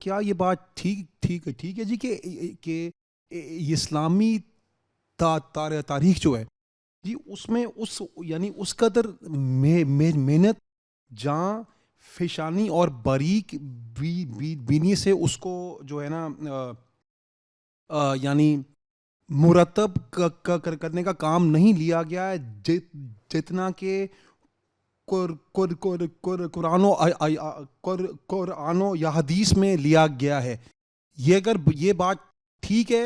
کیا یہ بات ٹھیک ہے جی کہ اسلامی تاریخ جو ہے جی اس میں یعنی اس قدر محنت جاں فشانی اور باریک بینی سے اس کو جو ہے نا یعنی مرتب کرنے کا کام نہیں لیا گیا ہے جتنا کہ قرآن و یا حدیث میں لیا گیا ہے. یہ اگر یہ بات ٹھیک ہے،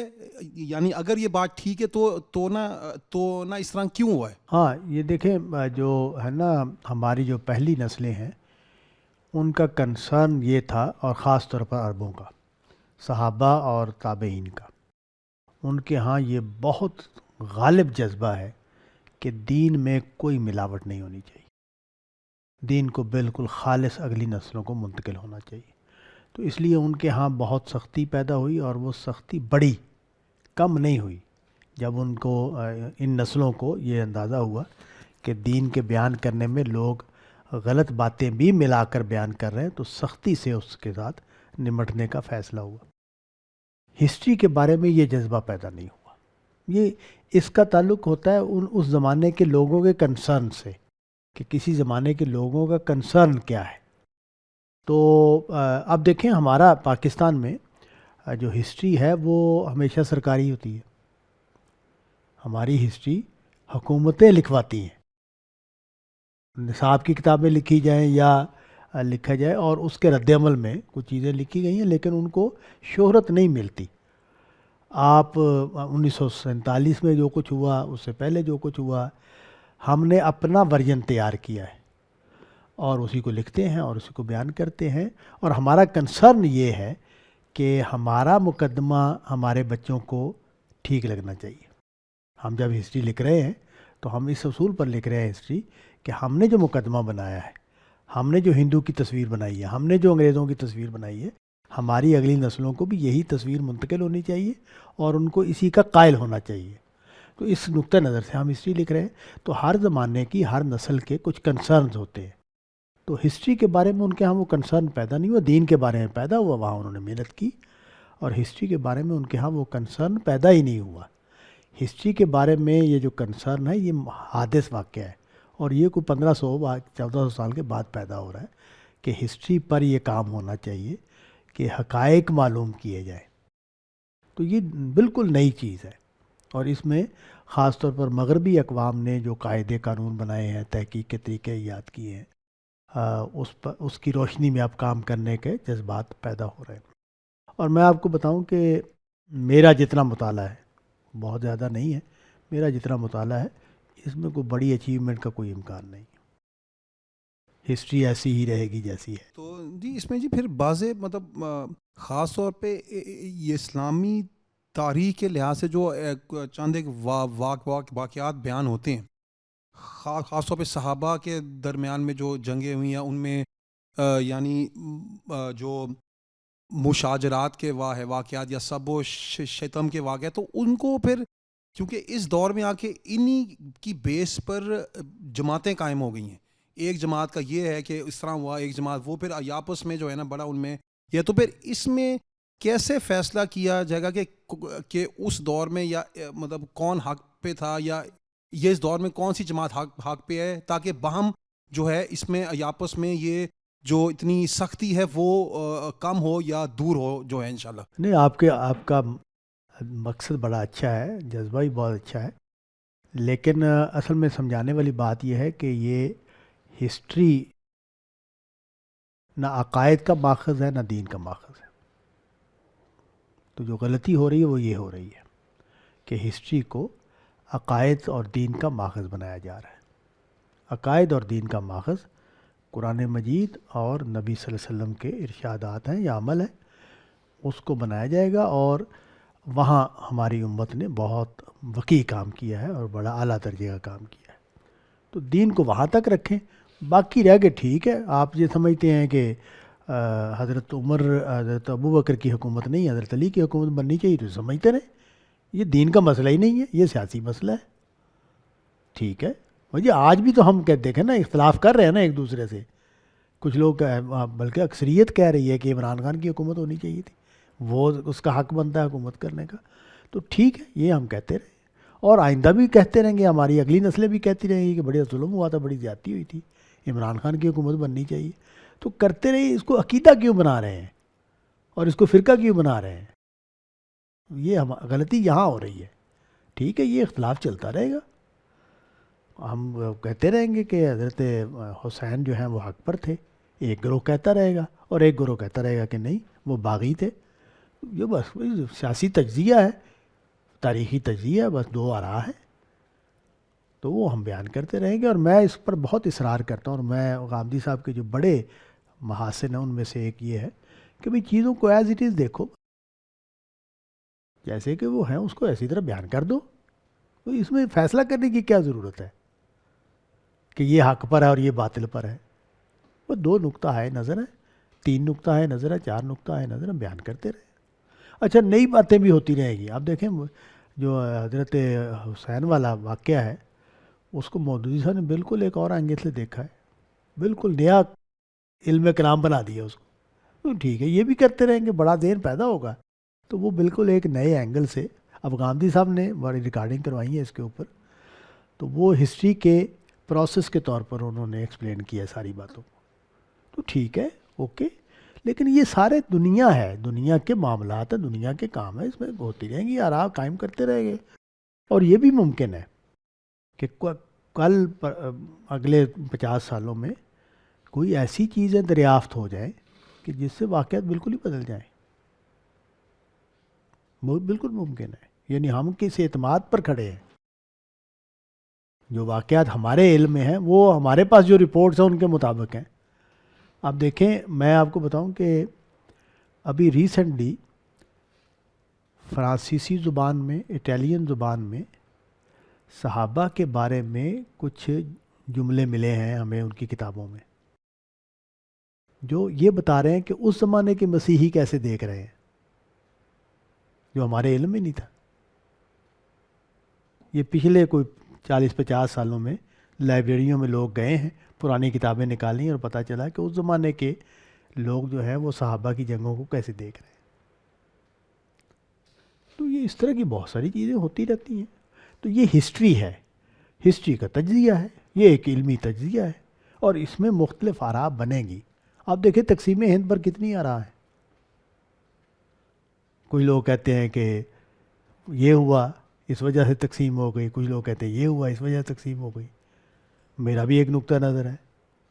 یعنی اگر یہ بات ٹھیک ہے تو نا اس طرح کیوں ہوا ہے؟ ہاں یہ دیکھیں جو ہے نا ہماری جو پہلی نسلیں ہیں ان کا کنسرن یہ تھا، اور خاص طور پر عربوں کا، صحابہ اور تابعین کا، ان کے ہاں یہ بہت غالب جذبہ ہے کہ دین میں کوئی ملاوٹ نہیں ہونی چاہیے، دین کو بالکل خالص اگلی نسلوں کو منتقل ہونا چاہیے. تو اس لیے ان کے ہاں بہت سختی پیدا ہوئی، اور وہ سختی بڑی، کم نہیں ہوئی. جب ان کو ان نسلوں کو یہ اندازہ ہوا کہ دین کے بیان کرنے میں لوگ غلط باتیں بھی ملا کر بیان کر رہے ہیں، تو سختی سے اس کے ساتھ نمٹنے کا فیصلہ ہوا. ہسٹری کے بارے میں یہ جذبہ پیدا نہیں ہوا. یہ اس کا تعلق ہوتا ہے اس زمانے کے لوگوں کے کنسرن سے، کہ کسی زمانے کے لوگوں کا کنسرن کیا ہے. تو اب دیکھیں ہمارا پاکستان میں جو ہسٹری ہے وہ ہمیشہ سرکاری ہوتی ہے. ہماری ہسٹری حکومتیں لکھواتی ہیں، نصاب کی کتابیں لکھی جائیں یا لکھا جائے، اور اس کے رد عمل میں کچھ چیزیں لکھی گئی ہیں، لیکن ان کو شہرت نہیں ملتی. آپ 1947 میں جو کچھ ہوا، اس سے پہلے جو کچھ ہوا، ہم نے اپنا ورژن تیار کیا ہے اور اسی کو لکھتے ہیں اور اسی کو بیان کرتے ہیں. اور ہمارا کنسرن یہ ہے کہ ہمارا مقدمہ ہمارے بچوں کو ٹھیک لگنا چاہیے. ہم جب ہسٹری لکھ رہے ہیں تو ہم اس اصول پر لکھ رہے ہیں ہسٹری کہ ہم نے جو مقدمہ بنایا ہے، ہم نے جو ہندو کی تصویر بنائی ہے، ہم نے جو انگریزوں کی تصویر بنائی ہے، ہماری اگلی نسلوں کو بھی یہی تصویر منتقل ہونی چاہیے اور ان کو اسی کا قائل ہونا چاہیے. تو اس نقطہ نظر سے ہم ہسٹری لکھ رہے ہیں. تو ہر زمانے کی ہر نسل کے کچھ کنسرنز ہوتے ہیں. تو ہسٹری کے بارے میں ان کے ہاں وہ کنسرن پیدا نہیں ہوا، دین کے بارے میں پیدا ہوا، وہاں انہوں نے محنت کی. اور ہسٹری کے بارے میں ان کے ہاں وہ کنسرن پیدا ہی نہیں ہوا. ہسٹری کے بارے میں یہ جو کنسرن ہے یہ حادث واقعہ ہے، اور یہ کوئی 1400 سال کے بعد پیدا ہو رہا ہے کہ ہسٹری پر یہ کام ہونا چاہیے کہ حقائق معلوم کیے جائیں. تو یہ بالکل نئی چیز ہے. اور اس میں خاص طور پر مغربی اقوام نے جو قاعدے قانون بنائے ہیں، تحقیق کے طریقے ایجاد کیے ہیں، اس کی روشنی میں اب کام کرنے کے جذبات پیدا ہو رہے ہیں. اور میں آپ کو بتاؤں کہ میرا جتنا مطالعہ ہے، بہت زیادہ نہیں ہے، میرا جتنا مطالعہ ہے، اس میں کوئی بڑی اچیومنٹ کا کوئی امکان نہیں. ہسٹری ایسی ہی رہے گی جیسی ہے. تو جی اس میں جی پھر بعض مطلب خاص طور پہ یہ اسلامی تاریخ کے لحاظ سے جو چند ایک واقعات بیان ہوتے ہیں، خاص طور پہ صحابہ کے درمیان میں جو جنگیں ہوئی ہیں، ان میں یعنی جو مشاجرات کے واقعات یا سب و شتم کے واقعات، تو ان کو پھر کیونکہ اس دور میں آ کے انہی کی بیس پر جماعتیں قائم ہو گئی ہیں. ایک جماعت کا یہ ہے کہ اس طرح ہوا، ایک جماعت وہ پھر آپس میں جو ہے نا بڑا ان میں یہ. تو پھر اس میں کیسے فیصلہ کیا جائے گا کہ اس دور میں یا مطلب کون حق پہ تھا، یا یہ اس دور میں کون سی جماعت حق پہ ہے، تاکہ باہم جو ہے اس میں آپس میں یہ جو اتنی سختی ہے وہ کم ہو یا دور ہو جو ہے انشاءاللہ. نہیں، آپ کا مقصد بڑا اچھا ہے، جذبہ بھی بہت اچھا ہے، لیکن اصل میں سمجھانے والی بات یہ ہے کہ یہ ہسٹری نہ عقائد کا ماخذ ہے نہ دین کا ماخذ ہے. تو جو غلطی ہو رہی ہے وہ یہ ہو رہی ہے کہ ہسٹری کو عقائد اور دین کا ماخذ بنایا جا رہا ہے. عقائد اور دین کا ماخذ قرآن مجید اور نبی صلی اللہ علیہ وسلم کے ارشادات ہیں یا عمل ہے، اس کو بنایا جائے گا. اور وہاں ہماری امت نے بہت وقیع کام کیا ہے اور بڑا اعلیٰ درجے کا کام کیا ہے. تو دین کو وہاں تک رکھیں، باقی رہ کے ٹھیک ہے. آپ یہ سمجھتے ہیں کہ حضرت عمر، حضرت ابو بکر کی حکومت نہیں، حضرت علی کی حکومت بننی چاہیے، تو سمجھتے رہیں. یہ دین کا مسئلہ ہی نہیں ہے، یہ سیاسی مسئلہ ہے. ٹھیک ہے، مجھے آج بھی تو ہم دیکھیں نا اختلاف کر رہے ہیں نا ایک دوسرے سے. کچھ لوگ بلکہ اکثریت کہہ رہی ہے کہ عمران خان کی حکومت ہونی چاہیے تھی، وہ اس کا حق بنتا ہے حکومت کرنے کا. تو ٹھیک ہے، یہ ہم کہتے رہے اور آئندہ بھی کہتے رہیں گے، ہماری اگلی نسلیں بھی کہتی رہیں گی کہ بڑا ظلم ہوا تھا، بڑی زیادتی ہوئی تھی، عمران خان کی حکومت بننی چاہیے. تو کرتے رہیے. اس کو عقیدہ کیوں بنا رہے ہیں اور اس کو فرقہ کیوں بنا رہے ہیں؟ یہ غلطی یہاں ہو رہی ہے. ٹھیک ہے، یہ اختلاف چلتا رہے گا، ہم کہتے رہیں گے کہ حضرت حسین جو ہیں وہ حق پر تھے. ایک گروہ کہتا رہے گا اور ایک گروہ کہتا رہے گا کہ نہیں، وہ باغی تھے. یہ بس سیاسی تجزیہ ہے، تاریخی تجزیہ ہے، بس دو آراء ہیں، تو وہ ہم بیان کرتے رہیں گے. اور میں اس پر بہت اصرار کرتا ہوں، اور میں غامدی صاحب کے جو بڑے محاسن ہیں ان میں سے ایک یہ ہے کہ بھئی چیزوں کو ایز اٹ از دیکھو، جیسے کہ وہ ہیں اس کو ایسی طرح بیان کر دو. تو اس میں فیصلہ کرنے کی کیا ضرورت ہے کہ یہ حق پر ہے اور یہ باطل پر ہے؟ وہ دو نقطہ ہے نظر ہے، تین نقطہ ہے نظر ہے، چار نقطہ ہے نظر ہے، بیان کرتے رہے. اچھا، نئی باتیں بھی ہوتی رہیں گی. آپ دیکھیں جو حضرت حسین والا واقعہ ہے اس کو مودودی صاحب نے بالکل ایک اور اینگل سے دیکھا ہے، بالکل نیا علم کلام بنا دیا اس کو. تو ٹھیک ہے، یہ بھی کرتے رہیں گے، بڑا ذہن پیدا ہوگا. تو وہ بالکل ایک نئے اینگل سے، اب غامدی صاحب نے بڑی ریکارڈنگ کروائی ہے اس کے اوپر، تو وہ ہسٹری کے پروسیس کے طور پر انہوں نے ایکسپلین کیا ساری باتوں کو. تو ٹھیک ہے، اوکے. لیکن یہ سارے دنیا ہے، دنیا کے معاملات ہیں، دنیا کے کام ہیں، اس میں ہوتی رہیں گی، آراء قائم کرتے رہیں گے. اور یہ بھی ممکن ہے کہ کل اگلے 50 سالوں میں کوئی ایسی چیزیں دریافت ہو جائیں کہ جس سے واقعات بالکل ہی بدل جائیں. وہ بالکل ممکن ہے. یعنی ہم کس اعتماد پر کھڑے ہیں؟ جو واقعات ہمارے علم میں ہیں وہ ہمارے پاس جو رپورٹس ہیں ان کے مطابق ہیں. آپ دیکھیں، میں آپ کو بتاؤں کہ ابھی ریسنٹلی فرانسیسی زبان میں، اٹالین زبان میں صحابہ کے بارے میں کچھ جملے ملے ہیں ہمیں ان کی کتابوں میں، جو یہ بتا رہے ہیں کہ اس زمانے کے مسیحی کیسے دیکھ رہے ہیں، جو ہمارے علم میں نہیں تھا. یہ پچھلے کوئی 40-50 سالوں میں لائبریریوں میں لوگ گئے ہیں، پرانی کتابیں نکالیں اور پتہ چلا کہ اس زمانے کے لوگ جو ہیں وہ صحابہ کی جنگوں کو کیسے دیکھ رہے ہیں. تو یہ اس طرح کی بہت ساری چیزیں ہوتی رہتی ہیں. تو یہ ہسٹری ہے، ہسٹری کا تجزیہ ہے، یہ ایک علمی تجزیہ ہے، اور اس میں مختلف آراء بنے گی. آپ دیکھیں تقسیم ہند پر کتنی آراء ہیں. کوئی لوگ کہتے ہیں کہ یہ ہوا اس وجہ سے تقسیم ہو گئی، کچھ لوگ کہتے ہیں یہ ہوا اس وجہ سے تقسیم ہو گئی. میرا بھی ایک نقطہ نظر ہے،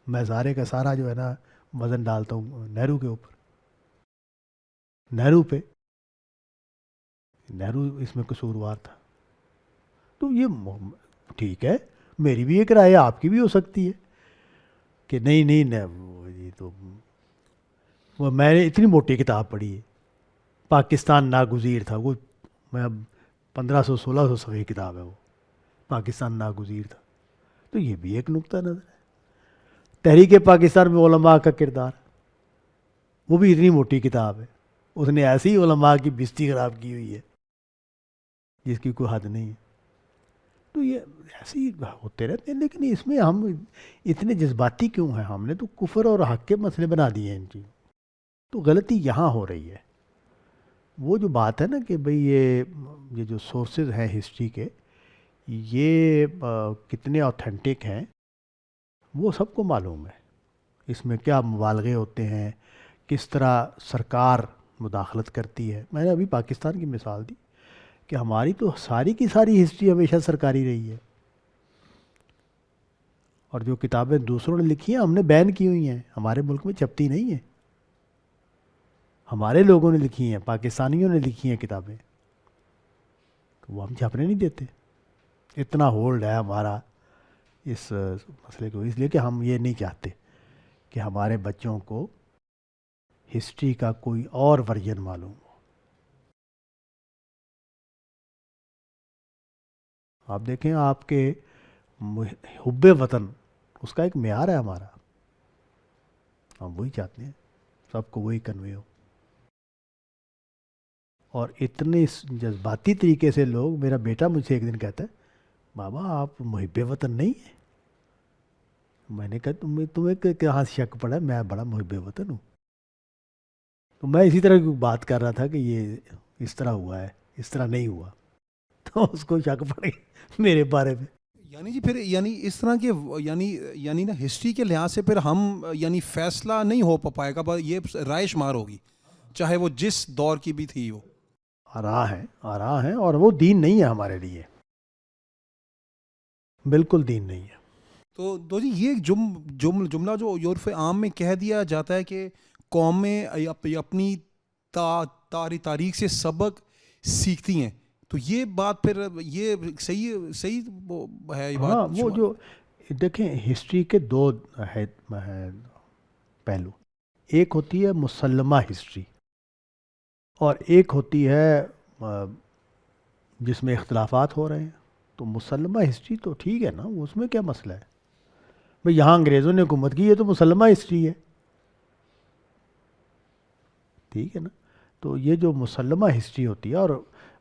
میں سارے کا سارا جو ہے نا وزن ڈالتا ہوں نہرو کے اوپر، نہرو پہ. نہرو اس میں قصوروار تھا. تو یہ ٹھیک ہے، میری بھی ایک رائے، آپ کی بھی ہو سکتی ہے کہ نہیں یہ تو وہ میں نے اتنی موٹی کتاب پڑھی ہے، پاکستان ناگزیر تھا، وہ میں 1500-1600 صفحے کی کتاب ہے، وہ پاکستان ناگزیر تھا. تو یہ بھی ایک نقطہ نظر ہے. تحریک پاکستان میں علماء کا کردار، وہ بھی اتنی موٹی کتاب ہے، اس نے ایسی علماء کی بستی خراب کی ہوئی ہے جس کی کوئی حد نہیں ہے. تو یہ ایسے ہی ہوتے رہتے ہیں. لیکن اس میں ہم اتنے جذباتی کیوں ہیں؟ ہم نے تو کفر اور حق کے مسئلے بنا دیے ہیں ان چیزوں. تو غلطی یہاں ہو رہی ہے. وہ جو بات ہے نا کہ بھئی یہ جو سورسز ہیں ہسٹری کے، یہ کتنے اوتھینٹک ہیں وہ سب کو معلوم ہے. اس میں کیا مبالغے ہوتے ہیں، کس طرح سرکار مداخلت کرتی ہے. میں نے ابھی پاکستان کی مثال دی کہ ہماری تو ساری کی ساری ہسٹری ہمیشہ سرکاری رہی ہے، اور جو کتابیں دوسروں نے لکھی ہیں ہم نے بین کی ہوئی ہیں، ہمارے ملک میں چھپتی نہیں ہیں. ہمارے لوگوں نے لکھی ہیں، پاکستانیوں نے لکھی ہیں کتابیں، تو وہ ہم چھاپنے نہیں دیتے. اتنا ہولڈ ہے ہمارا اس مسئلے کو، اس لیے کہ ہم یہ نہیں چاہتے کہ ہمارے بچوں کو ہسٹری کا کوئی اور ورژن معلوم ہو. آپ دیکھیں، آپ کے حب وطن اس کا ایک معیار ہے ہمارا، ہم وہی چاہتے ہیں سب کو وہی کنوے ہو. اور اتنے جذباتی طریقے سے لوگ، میرا بیٹا مجھ سے ایک دن کہتا ہے بابا آپ محب وطن نہیں ہیں. میں نے کہا تمہیں کہاں شک پڑا ہے، میں بڑا محب وطن ہوں. تو میں اسی طرح کی بات کر رہا تھا کہ یہ اس طرح ہوا ہے، اس طرح نہیں ہوا. تو اس کو شک پڑ گئی میرے بارے میں. یعنی جی پھر یعنی اس طرح کے یعنی نا ہسٹری کے لحاظ سے پھر ہم یعنی فیصلہ نہیں ہو پائے گا، بس یہ رائے شمار ہوگی چاہے وہ جس دور کی بھی تھی ہو. آراء ہیں اور وہ دین نہیں ہے ہمارے لیے، بالکل دین نہیں ہے. تو جی یہ جملہ جو یورف عام میں کہہ دیا جاتا ہے کہ قومیں اپنی تاریخ سے سبق سیکھتی ہیں، تو یہ بات پھر یہ صحیح ہے یہ ہاں، بات وہ جو دیکھیں ہسٹری کے دو ہے پہلو، ایک ہوتی ہے مسلمہ ہسٹری اور ایک ہوتی ہے جس میں اختلافات ہو رہے ہیں. تو مسلمہ ہسٹری تو ٹھیک ہے نا، اس میں کیا مسئلہ ہے بھئی، یہاں انگریزوں نے حکومت کی، یہ تو مسلمہ ہسٹری ہے، ٹھیک ہے نا. تو یہ جو مسلمہ ہسٹری ہوتی ہے، اور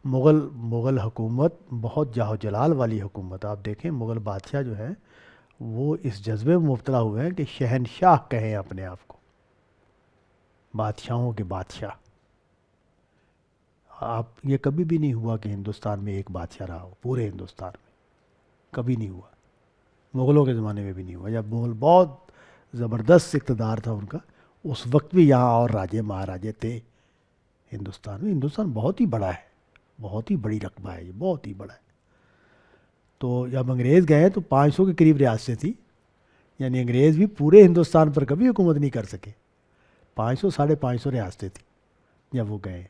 مغل حکومت بہت جاہ و جلال والی حکومت. آپ دیکھیں مغل بادشاہ جو ہیں وہ اس جذبے میں مبتلا ہوئے ہیں کہ شہنشاہ کہیں اپنے آپ کو، بادشاہوں کے بادشاہ. آپ یہ کبھی بھی نہیں ہوا کہ ہندوستان میں ایک بادشاہ رہا ہو، پورے ہندوستان میں کبھی نہیں ہوا. مغلوں کے زمانے میں بھی نہیں ہوا. جب مغل بہت زبردست اقتدار تھا ان کا، اس وقت بھی یہاں اور راجے مہاراجے تھے ہندوستان میں. ہندوستان بہت ہی بڑا ہے، بہت ہی بڑی رقبہ ہے، یہ بہت ہی بڑا ہے. تو جب انگریز گئے تو 500 کے قریب ریاستیں تھیں، یعنی انگریز بھی پورے ہندوستان پر کبھی حکومت نہیں کر سکے. 500 ریاستیں تھیں جب وہ گئے.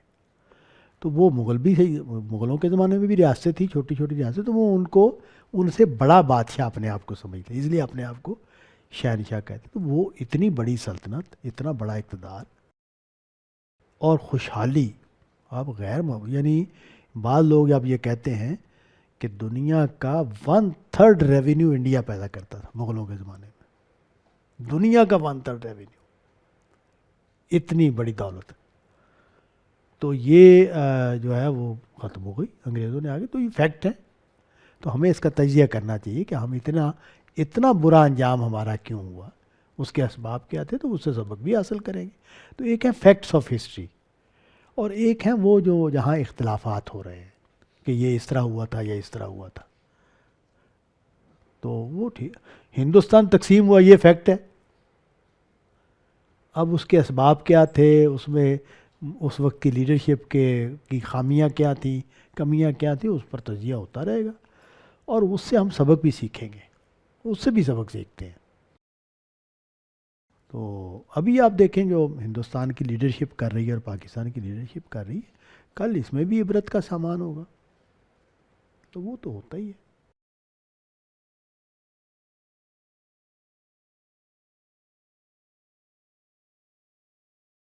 تو وہ مغل بھی مغلوں کے زمانے میں بھی ریاستیں تھیں، چھوٹی چھوٹی ریاستیں. تو وہ ان سے بڑا بادشاہ اپنے آپ کو سمجھتے، اس لیے اپنے آپ کو شہنشاہ کہتے. تو وہ اتنی بڑی سلطنت، اتنا بڑا اقتدار اور خوشحالی. آپ یعنی بعض لوگ اب یہ کہتے ہیں کہ دنیا کا 1/3 ریونیو انڈیا پیدا کرتا تھا مغلوں کے زمانے میں. دنیا کا 1/3 ریونیو، اتنی بڑی دولت. تو یہ جو ہے وہ ختم ہو گئی انگریزوں نے آگے. تو یہ فیکٹ ہے. تو ہمیں اس کا تجزیہ کرنا چاہیے کہ ہم اتنا برا انجام ہمارا کیوں ہوا، اس کے اسباب کیا تھے، تو اس سے سبق بھی حاصل کریں گے. تو ایک ہے فیکٹس آف ہسٹری، اور ایک ہے وہ جو جہاں اختلافات ہو رہے ہیں کہ یہ اس طرح ہوا تھا یا اس طرح ہوا تھا. تو وہ ٹھیک، ہندوستان تقسیم ہوا یہ فیکٹ ہے. اب اس کے اسباب کیا تھے، اس میں اس وقت کی لیڈرشپ کی خامیاں کیا تھیں، کمیاں کیا تھیں، اس پر تجزیہ ہوتا رہے گا. اور اس سے ہم سبق بھی سیکھیں گے، اس سے بھی سبق سیکھتے ہیں. تو ابھی آپ دیکھیں جو ہندوستان کی لیڈرشپ کر رہی ہے اور پاکستان کی لیڈرشپ کر رہی ہے، کل اس میں بھی عبرت کا سامان ہوگا. تو وہ تو ہوتا ہی ہے.